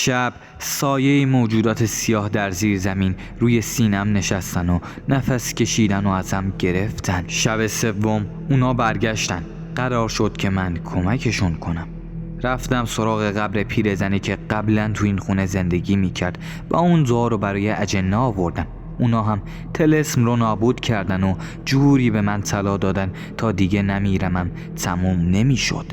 شب سایه موجودات سیاه در زیر زمین روی سینم نشستن و نفس کشیدن و ازم گرفتن. شب سوم اونا برگشتن. قرار شد که من کمکشون کنم. رفتم سراغ قبر پیرزنی که قبلا تو این خونه زندگی میکرد و اون دعا رو برای اجنه آوردم. اونا هم طلسم رو نابود کردن و جوری به من طلا دادن تا دیگه نمیرمم تموم نمیشد.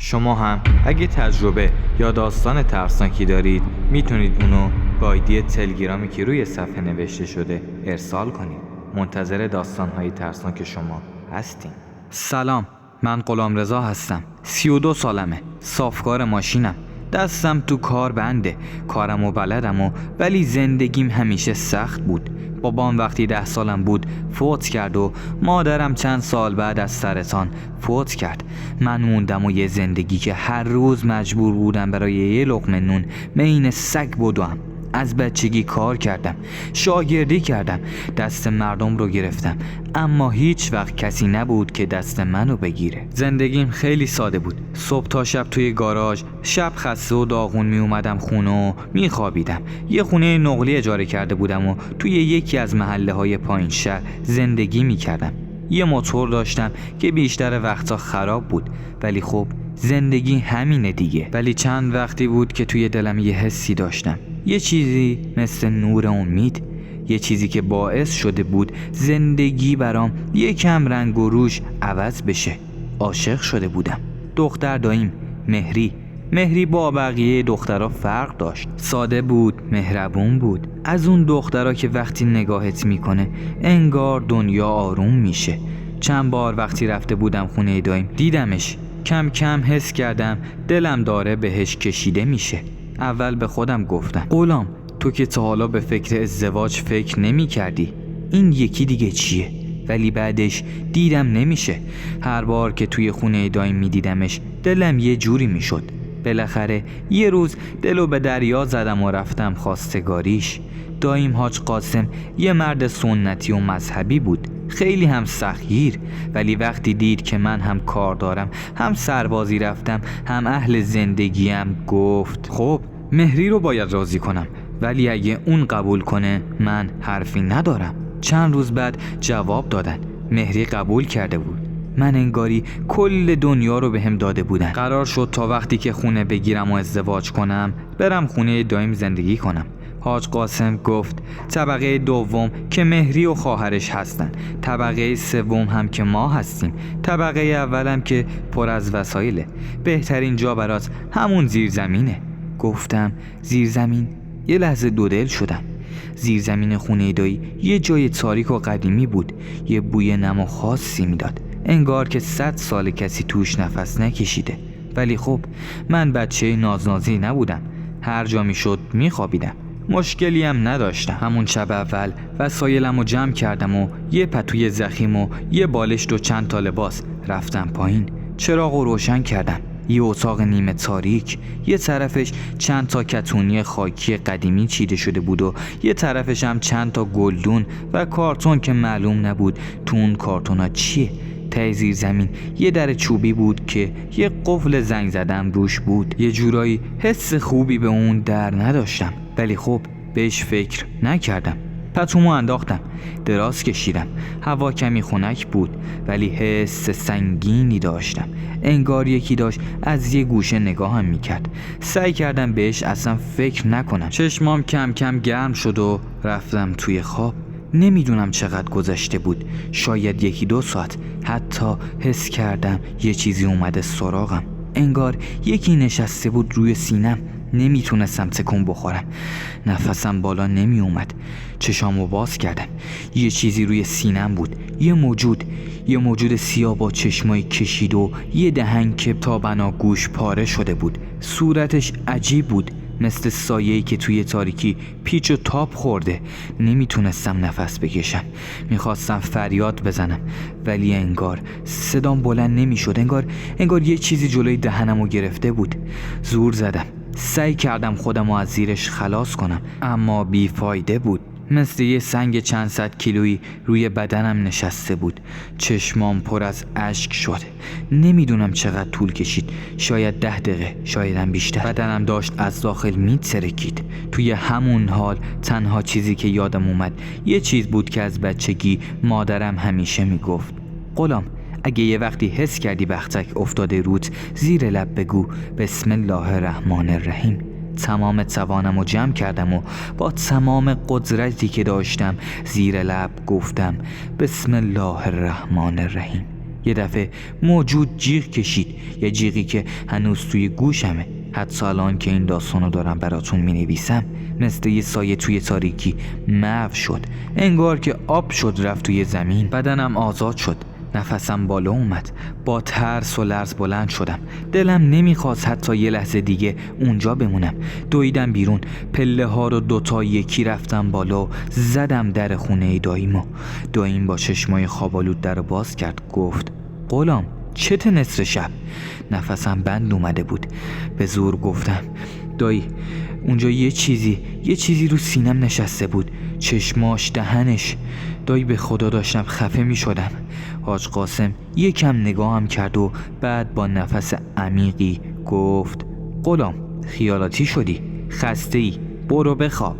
شما هم اگه تجربه یا داستان ترسناکی دارید میتونید اونو با آیدی تلگرامی که روی صفحه نوشته شده ارسال کنید. منتظر داستانهای ترسناک شما هستیم. سلام، من غلامرضا هستم. 32 سالمه. صافکار ماشینم. دستم تو کار بنده. کارمو بلدم ولی زندگیم همیشه سخت بود. بابام وقتی 10 سالم بود فوت کرد و مادرم چند سال بعد از سرطان فوت کرد. من موندم و یه زندگی که هر روز مجبور بودم برای یه لقمه نون عین سگ بدوم. از بچگی کار کردم، شاگردی کردم، دست مردم رو گرفتم، اما هیچ وقت کسی نبود که دست منو بگیره. زندگیم خیلی ساده بود. صبح تا شب توی گاراژ، شب خسته و داغون می اومدم خونه و می خوابیدم. یه خونه نقلی اجاره کرده بودم و توی یکی از محله های پایین شهر زندگی می کردم. یه موتور داشتم که بیشتر وقتا خراب بود، ولی خب زندگی همینه دیگه. ولی چند وقتی بود که توی دلم یه حسی داشتم، یه چیزی مثل نور امید، یه چیزی که باعث شده بود زندگی برام یکم رنگ و روش عوض بشه. عاشق شده بودم. دختر داییم مهری با بقیه دخترها فرق داشت. ساده بود، مهربون بود. از اون دخترها که وقتی نگاهت میکنه انگار دنیا آروم میشه. چند بار وقتی رفته بودم خونه داییم دیدمش. کم کم حس کردم دلم داره بهش کشیده میشه. اول به خودم گفتم غلام، تو که تا حالا به فکر ازدواج فکر نمی کردی، این یکی دیگه چیه؟ ولی بعدش دیدم نمیشه. هر بار که توی خونه دایم می دیدمش دلم یه جوری می شد. بالاخره یه روز دلو به دریا زدم و رفتم خواستگاریش. دایم حاج قاسم یه مرد سنتی و مذهبی بود، خیلی هم سختگیر، ولی وقتی دید که من هم کار دارم، هم سربازی رفتم، هم اهل زندگیم، گفت خب مهری رو باید راضی کنم، ولی اگه اون قبول کنه من حرفی ندارم. چند روز بعد جواب دادن. مهری قبول کرده بود. من انگاری کل دنیا رو بهم داده بودن. قرار شد تا وقتی که خونه بگیرم و ازدواج کنم برم خونه دایم زندگی کنم. حاج قاسم گفت طبقه دوم که مهری و خواهرش هستن، طبقه سوم هم که ما هستیم، طبقه اولم که پر از وسایله. بهترین جا برات همون زیرزمینه. گفتم زیرزمین؟ یه لحظه دودل شدم. زیرزمین خونه دایی یه جای تاریک و قدیمی بود. یه بوی نم و خاصی میداد، انگار که 100 سال کسی توش نفس نکشیده. ولی خب من بچه نازنازی نبودم. هر جا میشد میخوابیدم. مشکلی هم نداشتم. همون شب اول وسایلمو جمع کردم و یه پتوی ضخیم و یه بالشت و چند تا لباس رفتم پایین. چراغو روشن کردم. یه اتاق نیمه تاریک، یه طرفش چند تا کتونی خاکی قدیمی چیده شده بود و یه طرفش هم چند تا گلدون و کارتون که معلوم نبود تو اون کارتونا چیه. ته زیر زمین یه در چوبی بود که یه قفل زنگ زدم روش بود. یه جورایی حس خوبی به اون در نداشتم، ولی خب بهش فکر نکردم. پتومو انداختم، دراز کشیدم. هوا کمی خنک بود ولی حس سنگینی داشتم، انگار یکی داشت از یه گوشه نگاهم میکرد. سعی کردم بهش اصلا فکر نکنم. چشمام کم کم گرم شد و رفتم توی خواب. نمیدونم چقدر گذشته بود، شاید 1-2 ساعت. حتی حس کردم یه چیزی اومده سراغم، انگار یکی نشسته بود روی سینم. نمیتونستم تکون بخورم، نفسم بالا نمی اومد. چشامو باز کردم. یه چیزی روی سینم بود، یه موجود سیاه با چشمای کشید و یه دهن که تا بنا گوش پاره شده بود. صورتش عجیب بود، مثل سایه‌ای که توی تاریکی پیچ و تاب خورده. نمیتونستم نفس بکشم. میخواستم فریاد بزنم ولی انگار صدام بلند نمیشد. انگار یه چیزی جلوی دهنمو گرفته بود. زور زدم، سعی کردم خودمو از زیرش خلاص کنم، اما بیفایده بود. مثل یه سنگ چند صد کیلویی روی بدنم نشسته بود. چشمام پر از اشک شد. نمیدونم چقدر طول کشید، شاید 10 دقیقه، شایدم بیشتر. بدنم داشت از داخل میترکید. توی همون حال تنها چیزی که یادم اومد یه چیز بود که از بچگی مادرم همیشه میگفت: غلام، اگه یه وقتی حس کردی بختک افتاده روت، زیر لب بگو بسم الله الرحمن الرحیم. تمام توانم رو جمع کردم و با تمام قدرتی که داشتم زیر لب گفتم بسم الله الرحمن الرحیم. یه دفعه موجود جیغ کشید، یه جیغی که هنوز توی گوشمه. حتی الان که این داستانو دارم براتون می نویسم مثل یه سایه توی تاریکی محو شد، انگار که آب شد رفت توی زمین. بدنم آزاد شد، نفسم بالا اومد. با ترس و لرز بلند شدم. دلم نمیخواست حتی یه لحظه دیگه اونجا بمونم. دویدم بیرون، پله ها رو 2 تا یکی رفتم بالا و زدم در خونه داییمو. داییم با چشمای خوابالود در رو باز کرد. گفت: غلام، چت نصر شب؟ نفسم بند اومده بود. به زور گفتم: دایی، اونجا یه چیزی رو سینم نشسته بود، چشماش، دهنش. دایی به خدا داشتم خفه می شدم. حاج قاسم یکم نگاهم کرد و بعد با نفس عمیقی گفت: غلام، خیالاتی شدی، خسته ای، برو بخواب.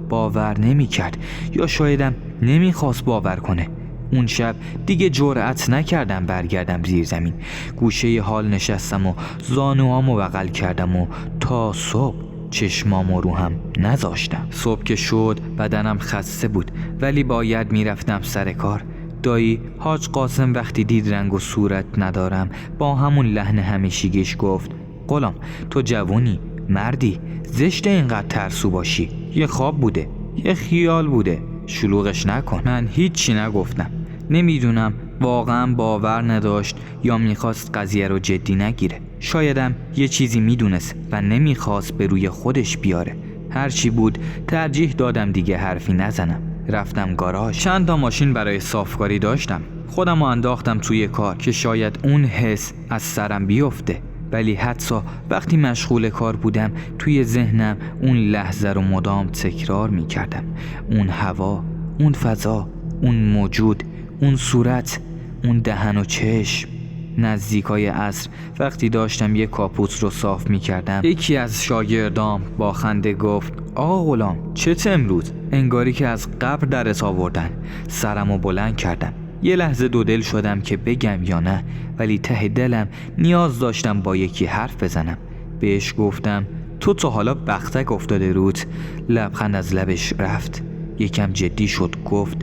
باور نمی کرد، یا شایدم نمیخواست باور کنه. اون شب دیگه جرأت نکردم برگردم زیر زمین. گوشه حال نشستم و زانوامو بغل کردم و تا صبح چشمامو رو هم نذاشتم. صبح که شد بدنم خسته بود، ولی باید میرفتم سر کار. دایی حاج قاسم وقتی دید رنگ و صورت ندارم با همون لحن همیشگیش گفت: غلام، تو جوونی، مردی، زشته اینقدر ترسو باشی. یه خواب بوده، یه خیال بوده، شلوغش نکن. من هیچی نگفتم. نمیدونم واقعا باور نداشت یا میخواست قضیه رو جدی نگیره. شایدم یه چیزی میدونست و نمیخواست به روی خودش بیاره. هرچی بود ترجیح دادم دیگه حرفی نزنم. رفتم گاراژ. چند تا ماشین برای صافکاری داشتم. خودم رو انداختم توی کار که شاید اون حس از سرم بیفته. ولی حتی وقتی مشغول کار بودم توی ذهنم اون لحظه رو مدام تکرار میکردم. اون هوا، اون فضا، اون موجود، اون صورت، اون دهن و چشم. نزدیکای عصر وقتی داشتم یه کاپوت رو صاف میکردم، یکی از شاگردام با خنده گفت: آقا غلام، چت امروز؟ انگاری که از قبر درت آوردن. سرمو بلند کردم. یه لحظه دودل شدم که بگم یا نه، ولی ته دلم نیاز داشتم با یکی حرف بزنم. بهش گفتم: تو تا حالا بختک افتاده روت؟ لبخند از لبش رفت. یکم جدی شد. گفت: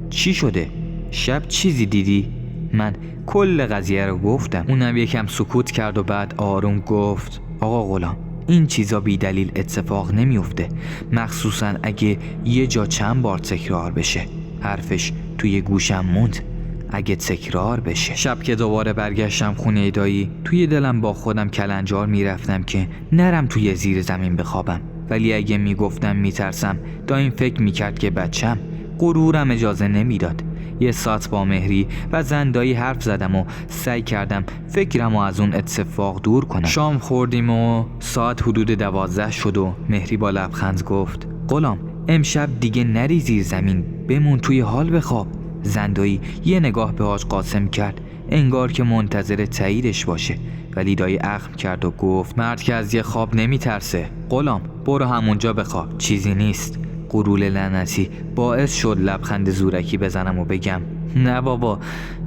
چی شده؟ شب چیزی دیدی؟ من کل قضیه رو گفتم. اونم یکم سکوت کرد و بعد آروم گفت: آقا غلام، این چیزا بی دلیل اتفاق نمیفته، مخصوصا اگه یه جا چند بار تکرار بشه. حرفش توی گوشم موند. اگه تکرار بشه. شب که دوباره برگشتم خونه دایی، توی دلم با خودم کلنجار میرفتم که نرم توی زیر زمین بخوابم. ولی اگه میگفتم میترسم، داییم فکر میکرد که بچم. غرورم اجازه نمیداد. یه ساعت با مهری و زندایی حرف زدم و سعی کردم فکرمو از اون اتفاق دور کنم. شام خوردیم و ساعت حدود 12 شد و مهری با لبخند گفت: غلام، امشب دیگه نری زیر زمین، بمون توی حال بخواب. زندایی یه نگاه به حاج قاسم کرد، انگار که منتظر تاییدش باشه، ولی دایی اخم کرد و گفت: مرد که از یه خواب نمیترسه. غلام، برو همونجا بخواب، چیزی نیست. غرور لعنتی باعث شد لبخند زورکی بزنم و بگم: نه بابا،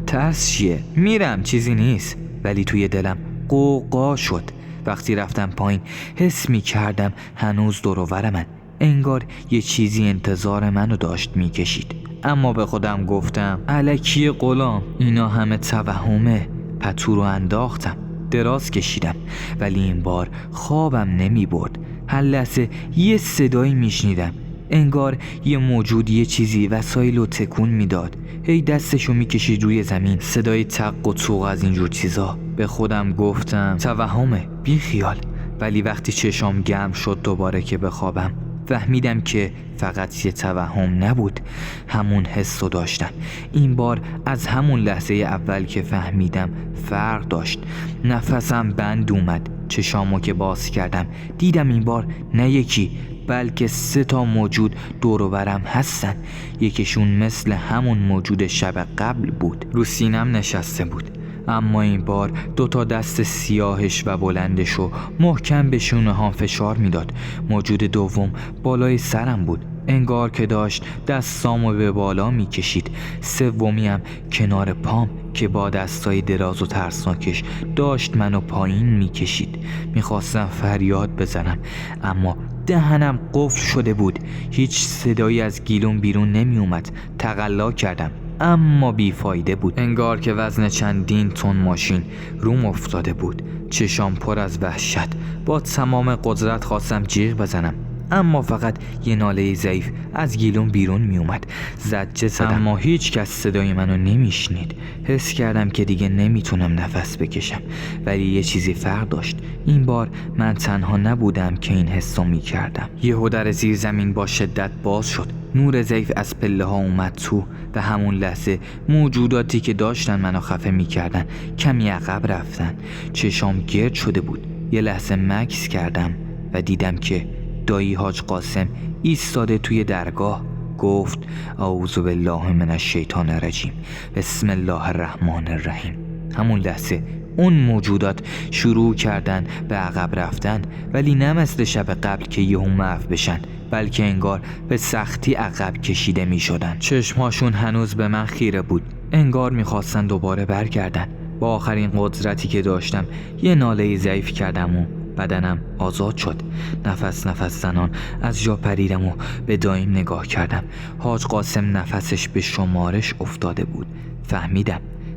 ترس چیه؟ میرم، چیزی نیست. ولی توی دلم قوقا شد. وقتی رفتم پایین حس می کردم هنوز دور و برمن، انگار یه چیزی انتظار منو داشت میکشید. اما به خودم گفتم: الکی غلام، اینا همه توهمه. پتو رو انداختم، دراز کشیدم، ولی این بار خوابم نمی برد. هر لحظه یه صدایی میشنیدم، انگار یه موجود یه چیزی وسایل رو تکون میداد، هی دستشو میکشید روی زمین. صدای تق و توق از اینجور چیزا. به خودم گفتم توهمه، بی خیال. ولی وقتی چشام گرم شد دوباره که بخوابم، فهمیدم که فقط یه توهم نبود. همون حس رو داشتم. این بار از همون لحظه اول که فهمیدم فرق داشت. نفسم بند اومد. چشامو که باز کردم دیدم این بار نه یکی بلکه 3 موجود دور و برم هستن. یکیشون مثل همون موجود شب قبل بود، رو سینم نشسته بود، اما این بار 2 دست سیاهش و بلندشو محکم به شونه ها فشار میداد. موجود دوم بالای سرم بود، انگار که داشت دستامو به بالا میکشید. سومی هم کنار پام که با دستای دراز و ترسناکش داشت منو پایین میکشید. میخواستم فریاد بزنم اما دهنم قفل شده بود. هیچ صدایی از گیلم بیرون نمی اومد. تقلا کردم اما بیفایده بود. انگار که وزن چندین تن ماشین روم افتاده بود. چشام پر از وحشت. با تمام قدرت خواستم جیغ بزنم اما فقط یه ناله ضعیف از گیلم بیرون می اومد. زجه زدم اما هیچ کس صدای منو نمیشنید. حس کردم که دیگه نمیتونم نفس بکشم، ولی یه چیزی فرق داشت. این بار من تنها نبودم که این حسو میکردم. یهو در زیر زمین با شدت باز شد. نور ضعیف از پله ها اومد تو و همون لحظه موجوداتی که داشتن منو خفه میکردن کمی عقب رفتن. چشام گرد شده بود. یه لحظه مکث کردم و دیدم که دایی حاج قاسم ایستاده توی درگاه. گفت اعوذ بالله من الشیطان الرجیم، بسم الله الرحمن الرحیم. همون لحظه اون موجودات شروع کردن به عقب رفتن، ولی نه مثل شب قبل که یهو محو بشن، بلکه انگار به سختی عقب کشیده می شدن. چشمهاشون هنوز به من خیره بود، انگار میخواستن دوباره برگردن. با آخرین قدرتی که داشتم یه ناله ضعیف کردم و بدنم آزاد شد. نفس زنان از جا پریدم و به دایم نگاه کردم. حاج قاسم نفسش به شمارش افتاده بود.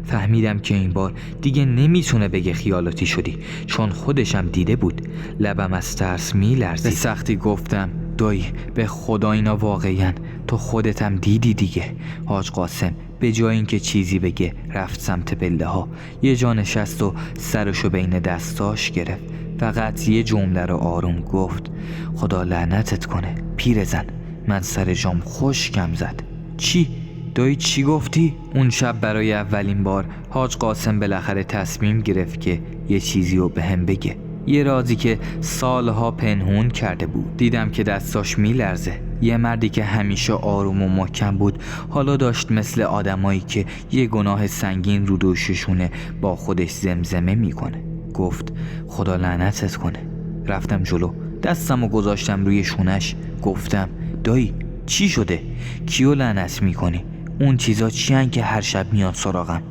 فهمیدم که این بار دیگه نمیتونه بگه خیالاتی شدی، چون خودشم دیده بود. لبم از ترس میلرزید. به سختی گفتم دایی به خدا اینا واقعی‌اند، تو خودتم دیدی دیگه. حاج قاسم به جای اینکه چیزی بگه رفت سمت پله ها. یه جا نشست و سرشو بین دستاش گرفت. فقط یه جمله رو آروم گفت: خدا لعنتت کنه پیرزن. من سر جام خشکم زد. چی؟ دایی چی گفتی؟ اون شب برای اولین بار حاج قاسم بالاخره تصمیم گرفت که یه چیزی رو بهم بگه، یه رازی که سالها پنهون کرده بود. دیدم که دستاش میلرزه. یه مردی که همیشه آروم و محکم بود حالا داشت مثل آدمایی که یه گناه سنگین رو دوششونه با خودش زمزمه میکنه. گفت خدا لعنتت کنه. رفتم جلو، دستمو گذاشتم روی شونش. گفتم دایی چی شده؟ کیو لعنت میکنی؟ اون چیزا چیان که هر شب میان سراغم؟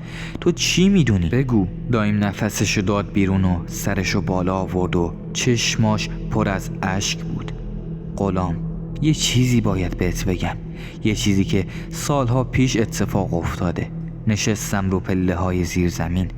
تو چی میدونی؟ بگو. دایم نفسشو داد بیرون و سرشو بالا آورد و چشماش پر از اشک بود. غلام، یه چیزی باید بهت بگم، یه چیزی که سالها پیش اتفاق افتاده. نشستم رو پله های زیر زمین.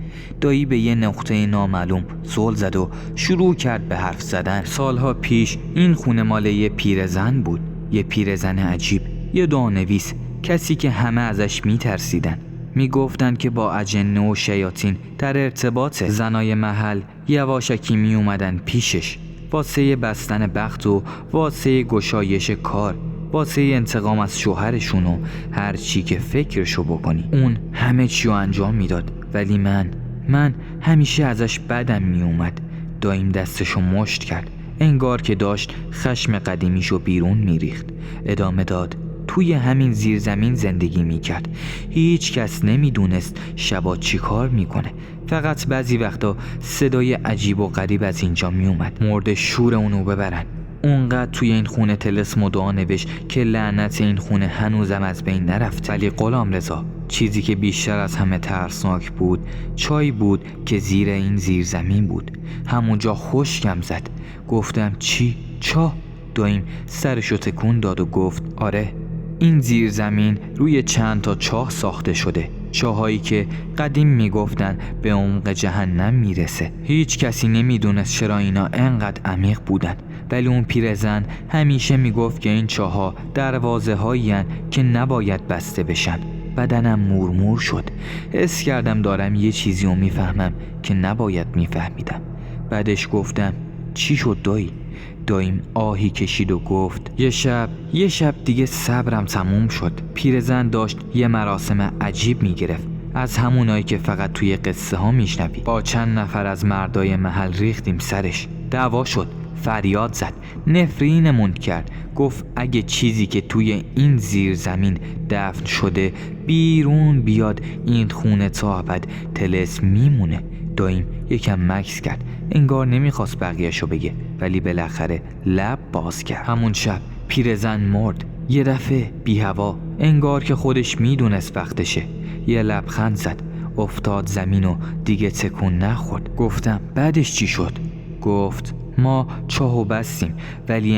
دایی به یه نقطه نامعلوم زل زد و شروع کرد به حرف زدن. سالها پیش این خونه مال یه پیرزن بود، یه پیرزن عجیب، یه دعانویس، کسی که همه ازش میترسیدن. میگفتن که با اجنه و شیاطین در ارتباطه. زنای محل یواشکی می اومدن پیشش واسه بستن بخت و واسه گشایش کار، واسه انتقام از شوهرشون و هر چی که فکرشو بکنی. اون همه چیو انجام میداد، ولی من همیشه ازش بدم می اومد. دایم دستشو مشت کرد، انگار که داشت خشم قدیمیشو بیرون میریخت. ادامه داد: توی همین زیرزمین زندگی میکرد. هیچ کس نمیدونست شبا چی کار میکنه. فقط بعضی وقتا صدای عجیب و غریب از اینجا میومد. مرد شور اونو ببرن. اونقدر توی این خونه طلسم و دعا نوشت که لعنت این خونه هنوزم از بین نرفت. ولی غلام رضا، چیزی که بیشتر از همه ترسناک بود چای بود که زیر این زیرزمین بود. همونجا خشکم زد. گفتم چی؟ چاه؟ دایم سرشو تکون داد و گفت آره، این زیرزمین روی چند تا چاه ساخته شده. چاهایی که قدیم میگفتن به عمق جهنم میرسه. هیچ کسی نمیدونست چرا اینا انقدر عمیق بودن، ولی اون پیرزن همیشه میگفت که این چاها دروازه هایی هن که نباید بسته بشن. بدنم مورمور شد. حس کردم دارم یه چیزی رو میفهمم که نباید میفهمیدم. بعدش گفتم چی شد دایی؟ دایم آهی کشید و گفت یه شب دیگه صبرم تموم شد. پیرزن داشت یه مراسم عجیب میگرفت، از همونایی که فقط توی قصه ها میشنوی. با چند نفر از مردای محل ریختیم سرش. دعوا شد. فریاد زد، نفرینمون کرد. گفت اگه چیزی که توی این زیر زمین دفن شده بیرون بیاد این خونه تا ابد طلسم میمونه. داییم یکم مکث کرد، انگار نمیخواست بقیهشو بگه، ولی بالاخره لب باز کرد. همون شب پیرزن مرد، یه دفعه بی هوا، انگار که خودش میدونست وقتشه. یه لبخند زد، افتاد زمین و دیگه تکون نخورد. گفتم بعدش چی شد؟ گفت ما چاهو بستیم، ولی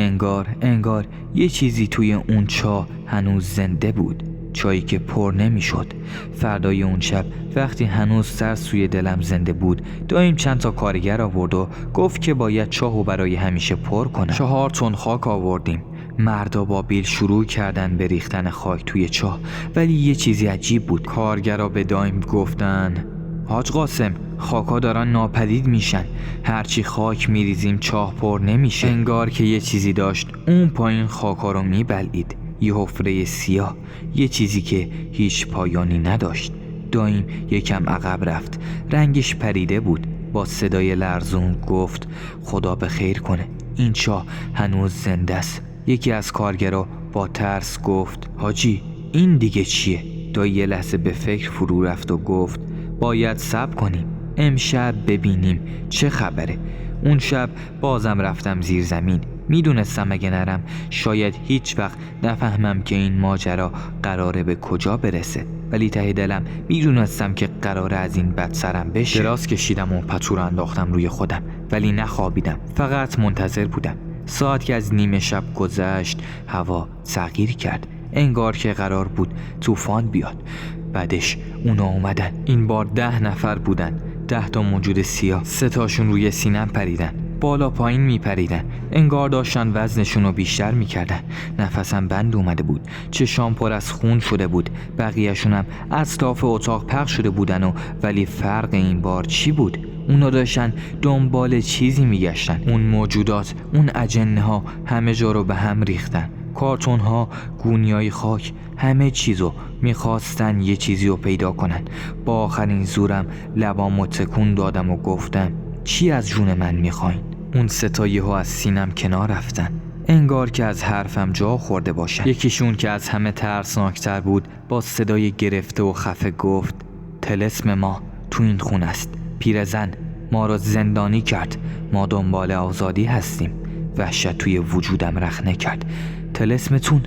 انگار یه چیزی توی اون چاه هنوز زنده بود، چایی که پر نمیشد. فردای اون شب وقتی هنوز سر سوی دلم زنده بود، داییم چند تا کارگر آورد و گفت که باید چاهو برای همیشه پر کنم. 4 تن خاک آوردیم. مردا با بیل شروع کردن به ریختن خاک توی چاه، ولی یه چیزی عجیب بود. کارگرا به داییم گفتن حاج قاسم، خاکا دارن ناپدید میشن، هرچی خاک میریزیم چاه پر نمیشه. انگار که یه چیزی داشت اون پایین خاکا رو میبلعید، یه حفره سیاه، یه چیزی که هیچ پایانی نداشت. داییم یکم عقب رفت، رنگش پریده بود. با صدای لرزون گفت خدا به خیر کنه، این چاه هنوز زنده است. یکی از کارگرا با ترس گفت حاجی این دیگه چیه؟ دایی یه لحظه به فکر فرو رفت و گفت باید صبر کنیم، امشب ببینیم چه خبره. اون شب بازم رفتم زیر زمین. میدونستم اگه نرم شاید هیچ وقت نفهمم که این ماجرا قراره به کجا برسه، ولی ته دلم میدونستم که قراره از این بد سرم بشه. دراز کشیدم و پتو رو انداختم روی خودم، ولی نخوابیدم، فقط منتظر بودم. ساعت که از نیمه شب گذشت هوا تغییر کرد، انگار که قرار بود طوفان بیاد. بعدش اونا اومدن. این بار 10 نفر بودن، 10 تا موجود سیاه. 3 تاشون روی سینم پریدن، بالا پایین میپریدن، انگار داشتن وزنشون رو بیشتر میکردن. نفسم بند اومده بود، چشام پر از خون شده بود. بقیه‌شون هم اطراف اتاق پخش شده بودن ولی فرق این بار چی بود؟ اونا داشتن دنبال چیزی میگشتن. اون موجودات، اون اجنه ها همه جا رو به هم ریختن. کارتون ها، گونیای خاک، همه چیزو میخواستن یه چیزی رو پیدا کنن. با آخرین زورم لبامو تکون دادم و گفتم چی از جون من میخواین؟ اون 3 تا یهو از سینم کنار رفتن، انگار که از حرفم جا خورده باشن. یکیشون که از همه ترسناکتر بود با صدای گرفته و خفه گفت طلسم ما تو این خونه است. پیرزن ما را زندانی کرد، ما دنبال آزادی هستیم. وحشت توی وجودم رخنه کرد. طلسمتون؟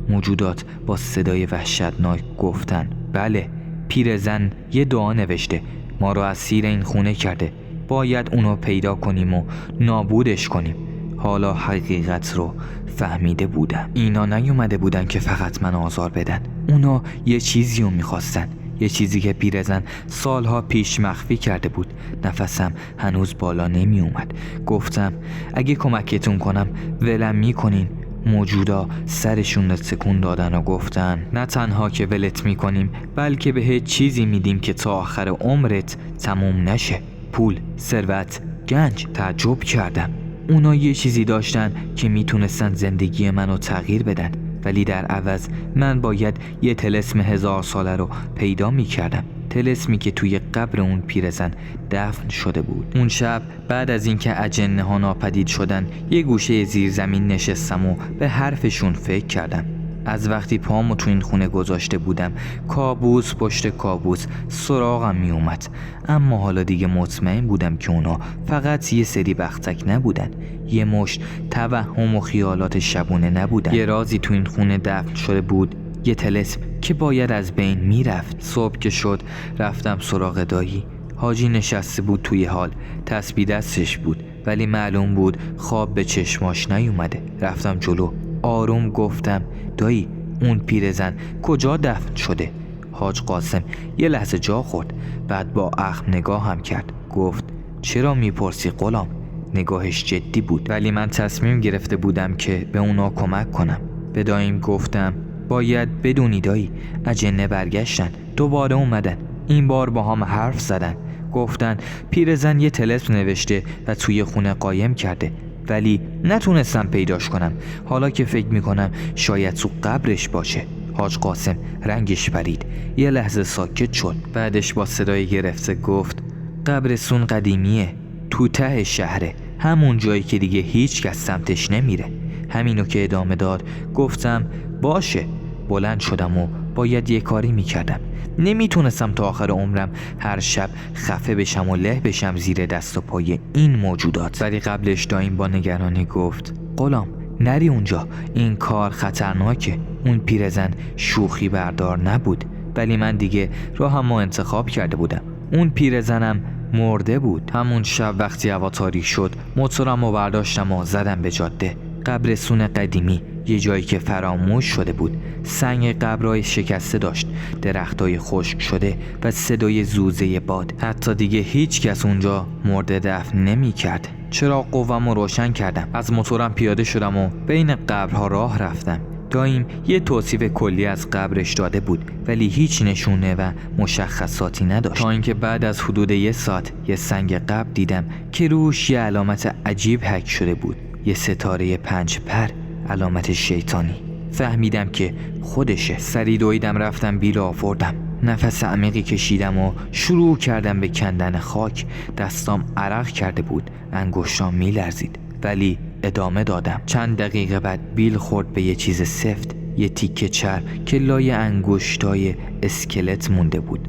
موجودات با صدای وحشتناک گفتن بله، پیرزن یه دعا نوشته، ما رو اسیر این خونه کرده، باید اونو پیدا کنیم و نابودش کنیم. حالا حقیقت رو فهمیده بودم. اینا نیومده بودن که فقط من آزار بدن، اونا یه چیزی رو میخواستن، یه چیزی که پیرزن سالها پیش مخفی کرده بود. نفسم هنوز بالا نمی اومد. گفتم اگه کمکتون کنم ولم میکنین؟ موجودا سرشون رو تکون دادن و گفتن نه تنها که ولت میکنیم، بلکه بهت چیزی میدیم که تا آخر عمرت تموم نشه، پول، ثروت، گنج. تعجب کردم. اونا یه چیزی داشتن که میتونستن زندگی منو تغییر بدن، ولی در عوض من باید یه طلسم 1000 ساله رو پیدا میکردم. طلسمی که توی قبر اون پیرزن دفن شده بود. اون شب بعد از اینکه اجنه ها ناپدید شدن، یه گوشه زیر زمین نشستم و به حرفشون فکر کردم. از وقتی پامو تو این خونه گذاشته بودم کابوس پشت کابوس سراغم می اومد. اما حالا دیگه مطمئن بودم که اونا فقط یه سری بختک نبودن، یه مشت توهم و خیالات شبونه نبودن. یه رازی تو این خونه دفن شده بود، یه طلسم که باید از بین میرفت. صبح که شد رفتم سراغ دایی. حاجی نشسته بود توی حال، تسبیح دستش بود، ولی معلوم بود خواب به چشماش نیومده. رفتم جلو، آروم گفتم دایی اون پیرزن کجا دفن شده؟ حاج قاسم یه لحظه جا خورد، بعد با اخم نگاهم کرد. گفت چرا میپرسی غلام؟ نگاهش جدی بود، ولی من تصمیم گرفته بودم که به اونا کمک کنم. به داییم گفتم باید بدونی دایی، اجنه برگشتن، دوباره اومدن، این بار با هم حرف زدن. گفتن پیرزن یه طلسم نوشته و توی خونه قایم کرده، ولی نتونستم پیداش کنم. حالا که فکر میکنم شاید تو قبرش باشه. حاج قاسم رنگش پرید، یه لحظه ساکت شد، بعدش با صدای گرفته گفت قبرستون قدیمیه، تو ته شهره، همون جایی که دیگه هیچ کس سمتش نمیره. همینو که ادامه داد گفتم باشه. بلند شدم و باید یه کاری میکردم. نمیتونستم تا آخر عمرم هر شب خفه بشم و له بشم زیر دست و پای این موجودات. ولی قبلش دایم با نگرانی گفت غلام نری اونجا، این کار خطرناکه. اون پیرزن شوخی بردار نبود، ولی من دیگه راهمو انتخاب کرده بودم. اون پیرزنم مرده بود. همون شب وقتی هوا تاریک شد موتورمو برداشتم و زدم به جاده. قبرستون قدیمی، یه جایی که فراموش شده بود. سنگ قبرای شکسته داشت، درختای خشک شده و صدای زوزه باد. حتی دیگه هیچ کس اونجا مرده دفن نمی کرد. چراغ قوامو روشن کردم، از موتورم پیاده شدم و بین قبرها راه رفتم. دایم یه توصیف کلی از قبرش داده بود، ولی هیچ نشونه و مشخصاتی نداشت. تا اینکه بعد از حدود 1 ساعت یه سنگ قبر دیدم که روش یه علامت عجیب حک شده بود، یه ستاره 5 پر، علامت شیطانی. فهمیدم که خودشه. سری دویدم رفتم بیل آوردم. نفس عمیقی کشیدم و شروع کردم به کندن خاک. دستام عرق کرده بود، انگشتام میلرزید، ولی ادامه دادم. چند دقیقه بعد بیل خورد به یه چیز سفت، یه تیکه چرم که لای انگشتای اسکلت مونده بود.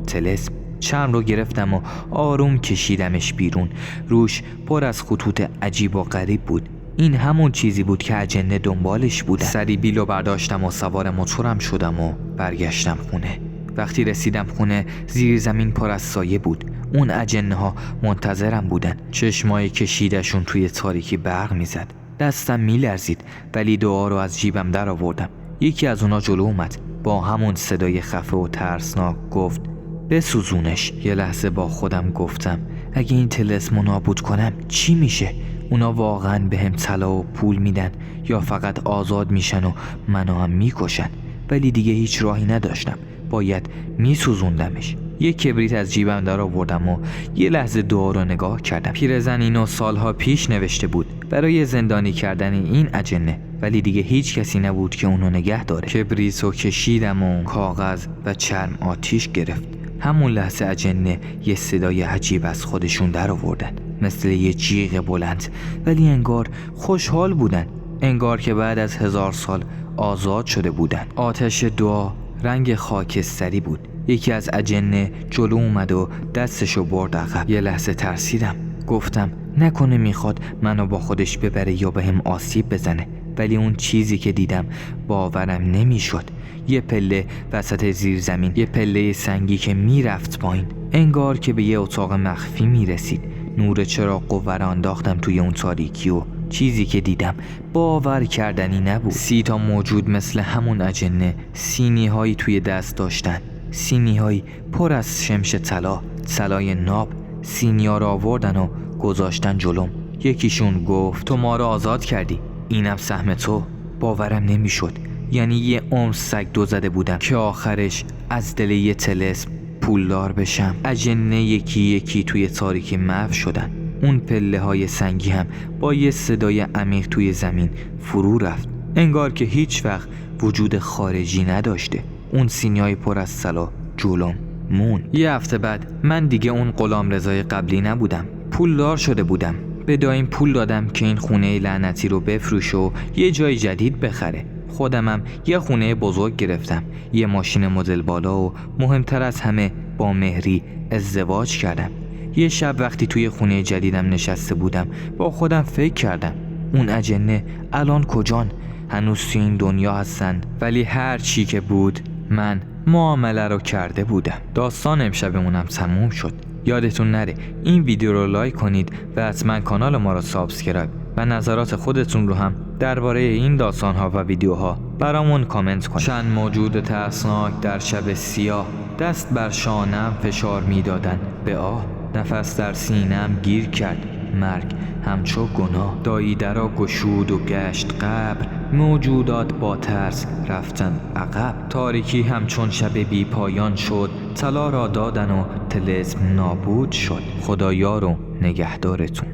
طلسم. چرم رو گرفتم و آروم کشیدمش بیرون. روش پر از خطوط عجیب و غریب بود. این همون چیزی بود که اجنه دنبالش بودن. سری بیلو برداشتم و سوار موتورم شدم و برگشتم خونه. وقتی رسیدم خونه زیر زمین پر از سایه بود. اون اجنه ها منتظرم بودن. چشمای کشیدشون توی تاریکی برق میزد. دستم میلرزید، ولی دعا رو از جیبم در آوردم. یکی از اونا جلو اومد، با همون صدای خفه و ترسناک گفت بسوزونش. یه لحظه با خودم گفتم اگه این طلسمو نابود کنم چی میشه؟ اونا واقعا به هم طلا و پول میدن یا فقط آزاد میشن و منو هم میکشن؟ ولی دیگه هیچ راهی نداشتم، باید میسوزوندمش. یه کبریت از جیبم در آوردم و یه لحظه دعا رو نگاه کردم. پیرزن اینو سالها پیش نوشته بود برای زندانی کردن این اجنه، ولی دیگه هیچ کسی نبود که اونو نگه داره. کبریتو کشیدم و کاغذ و چرم آتیش گرفت. همون لحظه اجنه یه صدای عجیب از خودشون در آوردن، مثل یه جیغ بلند، ولی انگار خوشحال بودن، انگار که بعد از 1000 سال آزاد شده بودن. آتش دعا رنگ خاکستری بود. یکی از اجنه جلو اومد و دستشو برد عقب. یه لحظه ترسیدم، گفتم نکنه میخواد منو با خودش ببره یا بهم آسیب بزنه. ولی اون چیزی که دیدم باورم نمیشد. یه پله وسط زیر زمین، یه پله سنگی که میرفت پایین، انگار که به یه اتاق مخفی میرسید. نور چراغ قوه را انداختم توی اون تاریکی و چیزی که دیدم باور کردنی نبود. 30 تا موجود مثل همون اجنه سینی هایی توی دست داشتن، سینی هایی پر از شمش طلا، طلای ناب. سینی ها را آوردن و گذاشتن جلوم. یکیشون گفت تو ما را آزاد کردی، اینم سهم تو. باورم نمیشد. یعنی یه عمر سگ دو زده بودم که آخرش از دل یه طلسم پولدار بشم. اجنه یکی یکی توی تاریکی محو شدن. اون پله های سنگی هم با یه صدای عمیق توی زمین فرو رفت، انگار که هیچ وقت وجود خارجی نداشته. اون سینیای پر از طلا جلوم مون. یه هفته بعد من دیگه اون غلامرضای قبلی نبودم، پولدار شده بودم. به دایم پول دادم که این خونه لعنتی رو بفروشه و یه جای جدید بخره. خودمم یه خونه بزرگ گرفتم، یه ماشین مدل بالا و مهمتر از همه با مهری ازدواج کردم. یه شب وقتی توی خونه جدیدم نشسته بودم با خودم فکر کردم اون اجنه الان کجان؟ هنوز توی این دنیا هستن؟ ولی هر چی که بود من معامله رو کرده بودم. داستان امشبمونم تموم شد. یادتون نره این ویدیو رو لایک کنید و حتما کانال ما رو سابسکرایب و نظرات خودتون رو هم درباره این داستان‌ها و ویدیوها برامون کامنت کنید. چند موجود ترسناک در شب سیاه دست بر شانه‌ام فشار میدادن به آه. نفس در سینه‌ام گیر کرد، مرگ همچو گناه. دایی درا گشود و گشت قبر، موجودات با ترس رفتن عقب. تاریکی همچون شب بی پایان شد، طلا را دادن و طلسم نابود شد. خدا یار و نگهدارتون.